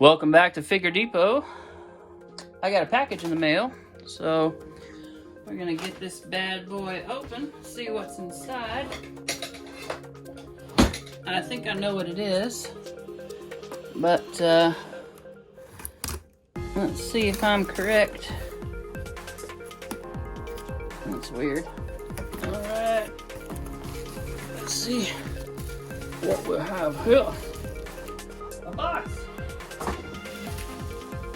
Welcome back to Figure Depot. I got a package in the mail, so we're gonna get this bad boy open, see what's inside. I think I know what it is, but let's see if I'm correct. That's weird. Alright, let's see what we have here. A box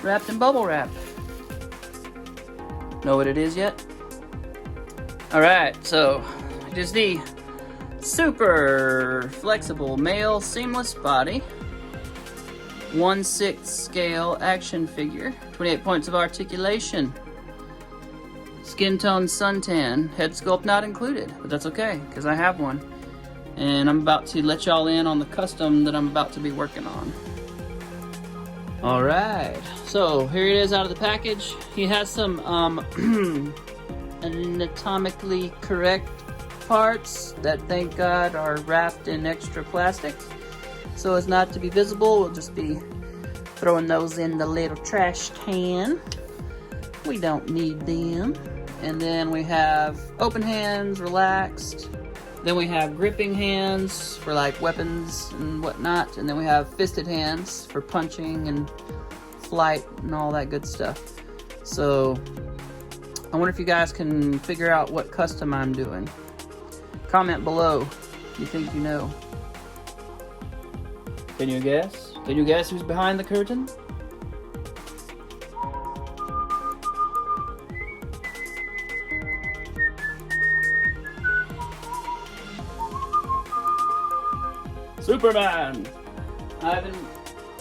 wrapped in bubble wrap. Know what it is yet? Alright, so it is the super flexible male seamless body 1/6 scale action figure, 28 points of articulation, skin tone suntan, head sculpt not included, but that's okay because I have one, and I'm about to let y'all in on the custom that I'm about to be working on. Alright, so here it is out of the package. He has some anatomically correct parts that, thank God, are wrapped in extra plastic so as not to be visible. We'll just be throwing those in the little trash can. We don't need them. And then we have open hands, relaxed. Then we have gripping hands for like weapons and whatnot. And then we have fisted hands for punching and flight and all that good stuff. So I wonder if you guys can figure out what custom I'm doing. Comment below if you think you know. Can you guess? Can you guess who's behind the curtain? Superman! I've been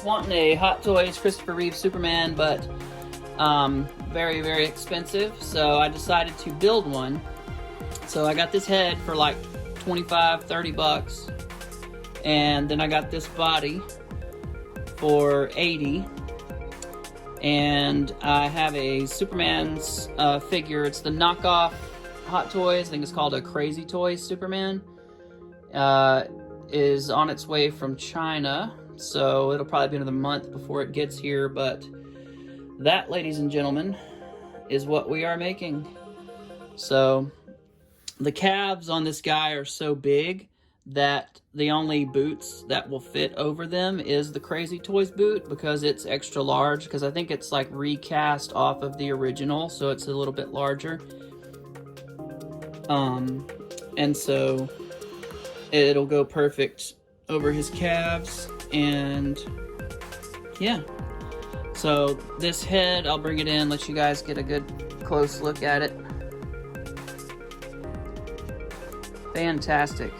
wanting a Hot Toys Christopher Reeve Superman, but very, very expensive, so I decided to build one. So I got this head for like 25, 30 bucks, and then I got this body for 80, and I have a Superman's figure. It's the knockoff Hot Toys. I think it's called a Crazy Toys Superman. Is on its way from China, so it'll probably be another month before it gets here, but that, ladies and gentlemen, is what we are making. So the calves on this guy are so big that the only boots that will fit over them is the Crazy Toys boot, because it's extra large, because I think it's like recast off of the original, so it's a little bit larger. And so it'll go perfect over his calves, and yeah. So this head, I'll bring it in, let you guys get a good close look at it. Fantastic.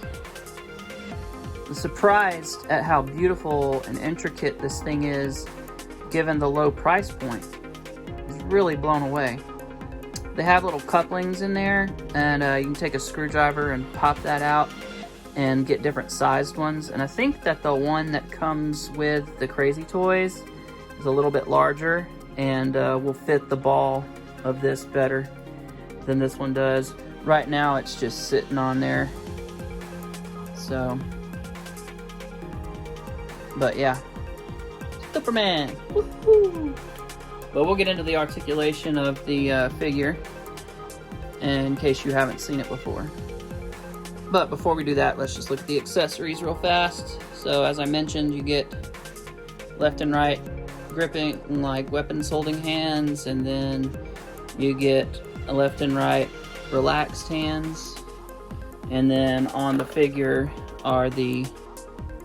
I'm surprised at how beautiful and intricate this thing is, given the low price point. It's really blown away. They have little couplings in there, and you can take a screwdriver and pop that out and get different sized ones. And I think that the one that comes with the Crazy Toys is a little bit larger and will fit the ball of this better than this one does. Right now it's just sitting on there. So, but yeah, Superman. Woo-hoo. But we'll get into the articulation of the figure in case you haven't seen it before. But before we do that, let's just look at the accessories real fast. So as I mentioned, you get left and right gripping, like weapons holding hands, and then you get a left and right relaxed hands. And then on the figure are the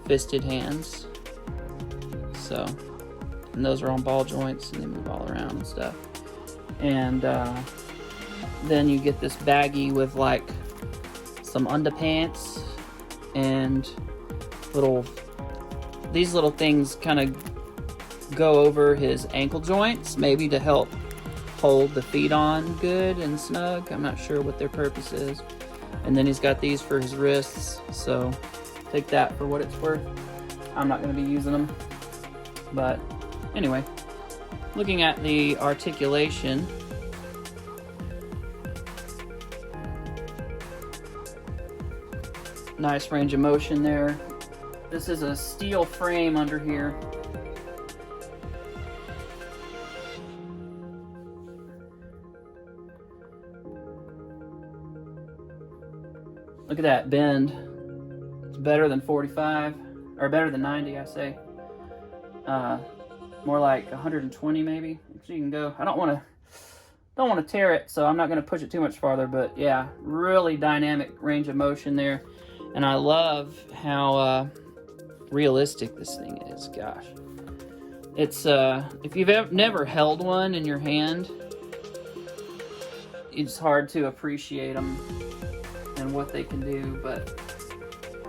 fisted hands. So, and those are on ball joints, and they move all around and stuff. And then you get this baggie with like some underpants and these little things kind of go over his ankle joints, maybe to help hold the feet on good and snug. I'm not sure what their purpose is. And then he's got these for his wrists, so take that for what it's worth. I'm not going to be using them. But anyway, looking at the articulation, nice range of motion there. This is a steel frame under here, Look at that bend. It's better than 45, or better than 90, I say. More like 120 maybe. So you can go. I don't want to tear it, so I'm not going to push it too much farther. But yeah, really dynamic range of motion there, and I love how realistic this thing is. Gosh, it's if you've never held one in your hand, it's hard to appreciate them and what they can do, but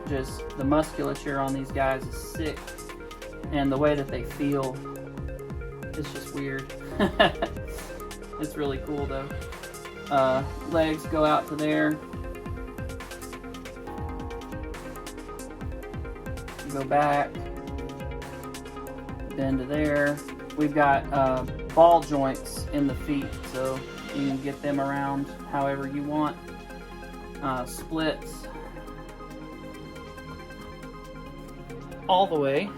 just the musculature on these guys is sick, and the way that they feel, it's just weird. It's really cool though. Legs go out to there. Go back. Bend to there. We've got ball joints in the feet, so you can get them around however you want. Splits all the way,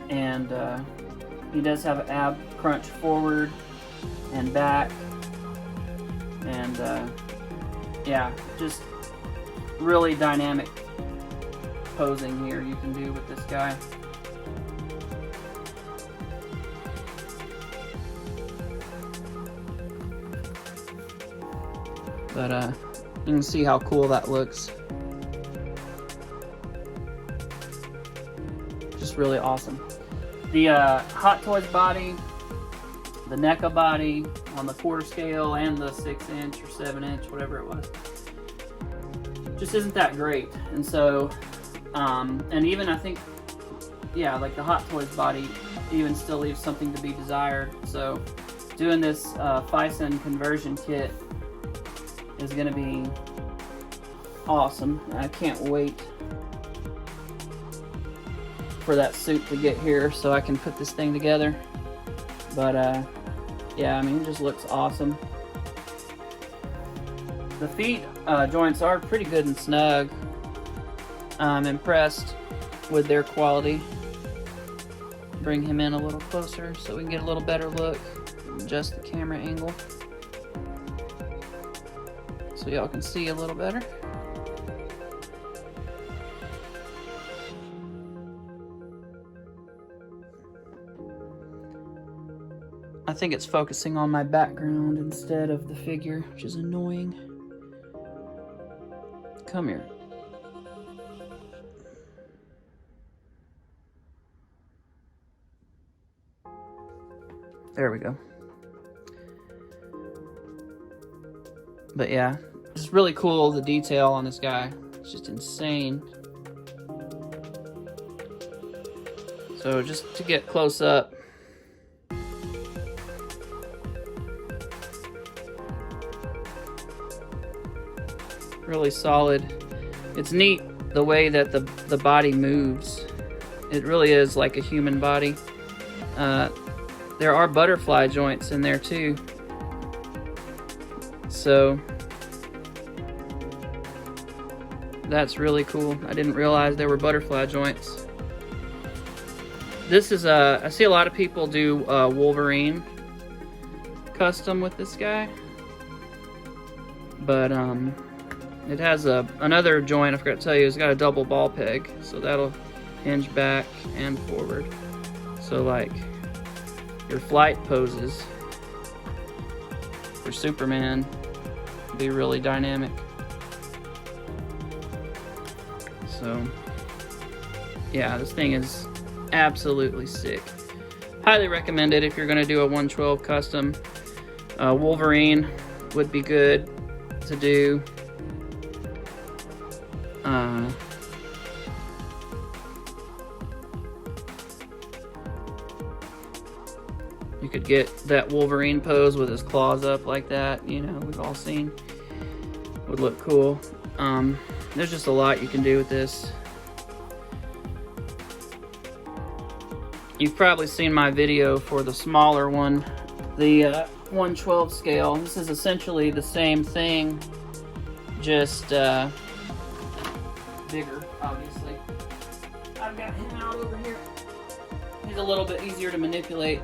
and he does have an ab crunch forward and back, and yeah, just really dynamic posing here you can do with this guy. But you can see how cool that looks. Just really awesome. The Hot Toys body, the NECA body on the quarter scale, and the 6-inch or 7-inch, whatever it was, just isn't that great. And so, and even I think, yeah, like the Hot Toys body even still leaves something to be desired. So doing this Phicen conversion kit is going to be awesome. I can't wait for that suit to get here so I can put this thing together. But yeah, I mean, it just looks awesome. The feet joints are pretty good and snug. I'm impressed with their quality. Bring him in a little closer so we can get a little better look. Adjust the camera angle so y'all can see a little better. I think it's focusing on my background instead of the figure, which is annoying. Come here. There we go. But yeah, it's really cool, the detail on this guy. It's just insane. So just to get close up, really solid. It's neat the way that the body moves. It really is like a human body. There are butterfly joints in there too. So that's really cool. I didn't realize there were butterfly joints. This is I see a lot of people do Wolverine custom with this guy, but it has another joint I forgot to tell you. It's got a double ball peg, so that'll hinge back and forward. So like your flight poses for Superman be really dynamic. So yeah, this thing is absolutely sick. Highly recommend it if you're going to do a 112 custom. Wolverine would be good to do. You could get that Wolverine pose with his claws up like that, you know, we've all seen. Would look cool. There's just a lot you can do with this. You've probably seen my video for the smaller one, the 112 scale. This is essentially the same thing, just bigger, obviously. I've got him out over here. He's a little bit easier to manipulate.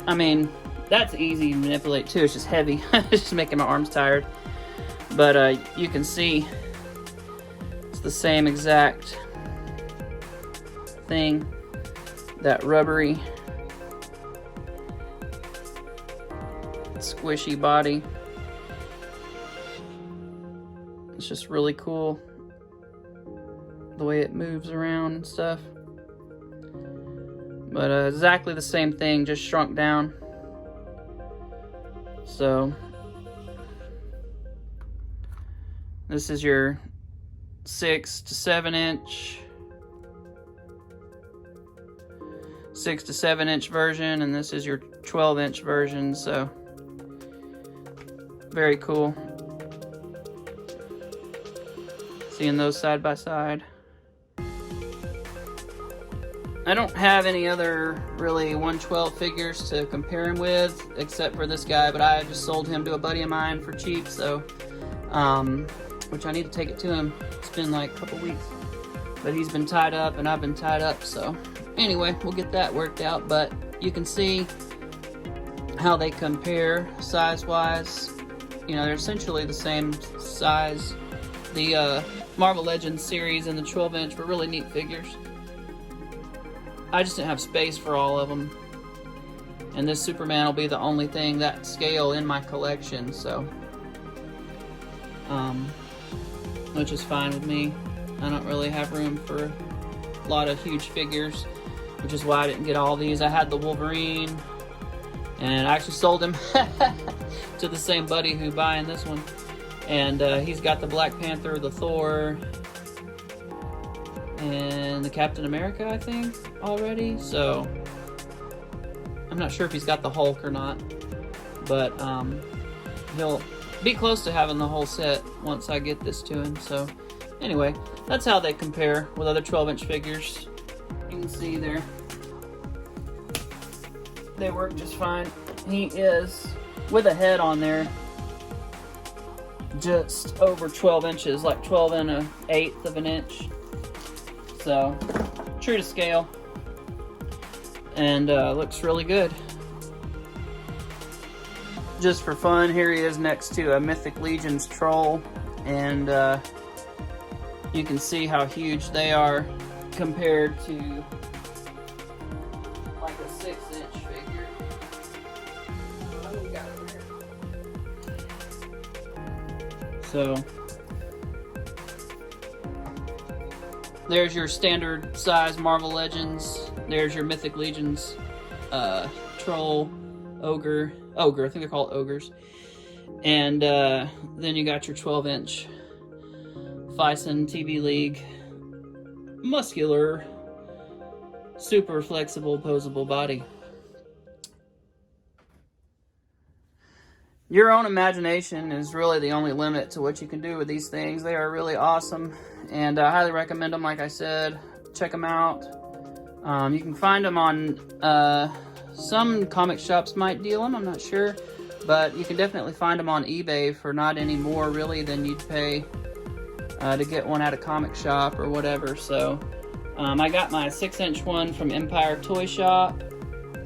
I mean, that's easy to manipulate too. It's just heavy. It's just making my arms tired. But you can see it's the same exact thing, that rubbery, squishy body. It's just really cool the way it moves around and stuff. But exactly the same thing, just shrunk down. So this is your 6 to 7 inch, 6 to 7 inch version, and this is your 12-inch version. So very cool seeing those side by side. I don't have any other really 112 figures to compare him with except for this guy, but I just sold him to a buddy of mine for cheap, so which I need to take it to him. It's been like a couple weeks, but he's been tied up and I've been tied up, so anyway, we'll get that worked out. But you can see how they compare size wise. You know, they're essentially the same size. The Marvel Legends series and the 12-inch were really neat figures. I just didn't have space for all of them, and this Superman will be the only thing that scale in my collection, so which is fine with me. I don't really have room for a lot of huge figures, which is why I didn't get all these. I had the Wolverine, and I actually sold him to the same buddy who buying this one, and he's got the Black Panther, the Thor, and the Captain America, I think, already. So I'm not sure if he's got the Hulk or not, but he'll be close to having the whole set once I get this to him. So anyway, that's how they compare with other 12-inch figures. You can see there, they work just fine. He is, with a head on there, just over 12 inches, like 12 1/8 of an inch. So true to scale, and looks really good. Just for fun, here he is next to a Mythic Legions troll, and you can see how huge they are compared to like a 6-inch figure. What do we got over here? So there's your standard size Marvel Legends. There's your Mythic Legions troll, ogre, I think they're called ogres. And then you got your 12-inch Phicen TV League muscular, super flexible, posable body. Your own imagination is really the only limit to what you can do with these things. They are really awesome, and I highly recommend them. Like I said, check them out. You can find them on some comic shops might deal them, I'm not sure, but you can definitely find them on eBay for not any more really than you'd pay to get one at a comic shop or whatever. So I got my 6-inch one from Empire Toy Shop.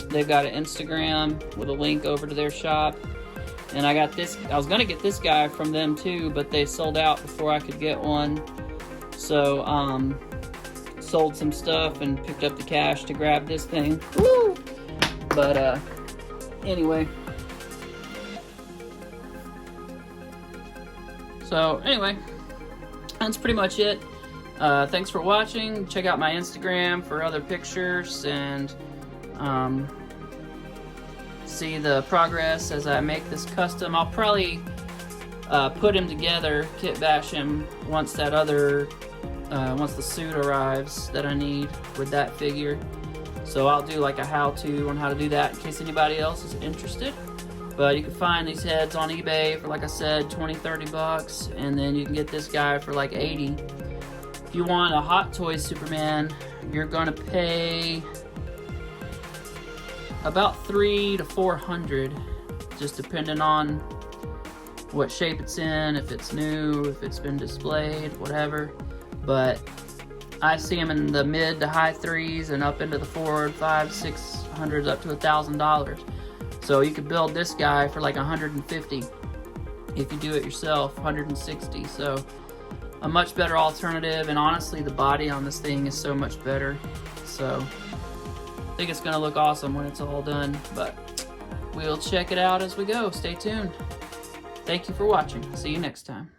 They've got an Instagram with a link over to their shop. And I got this, I was going to get this guy from them too, but they sold out before I could get one. So, sold some stuff and picked up the cash to grab this thing. Woo! But, anyway. So, anyway, that's pretty much it. Thanks for watching. Check out my Instagram for other pictures and, see the progress as I make this custom. I'll probably put him together, kit bash him once that other, once the suit arrives that I need with that figure. So I'll do like a how-to on how to do that in case anybody else is interested. But you can find these heads on eBay for, like I said, 20-30 bucks, and then you can get this guy for like 80. If you want a Hot Toys Superman, you're gonna pay about $300 to $400, just depending on what shape it's in, if it's new, if it's been displayed, whatever. But I see them in the mid to high threes and up into the $400, $500, $600, up to $1,000. So you could build this guy for like $150 if you do it yourself, 160. So a much better alternative, and honestly the body on this thing is so much better. So I think it's gonna look awesome when it's all done, but we'll check it out as we go. Stay tuned. Thank you for watching. See you next time.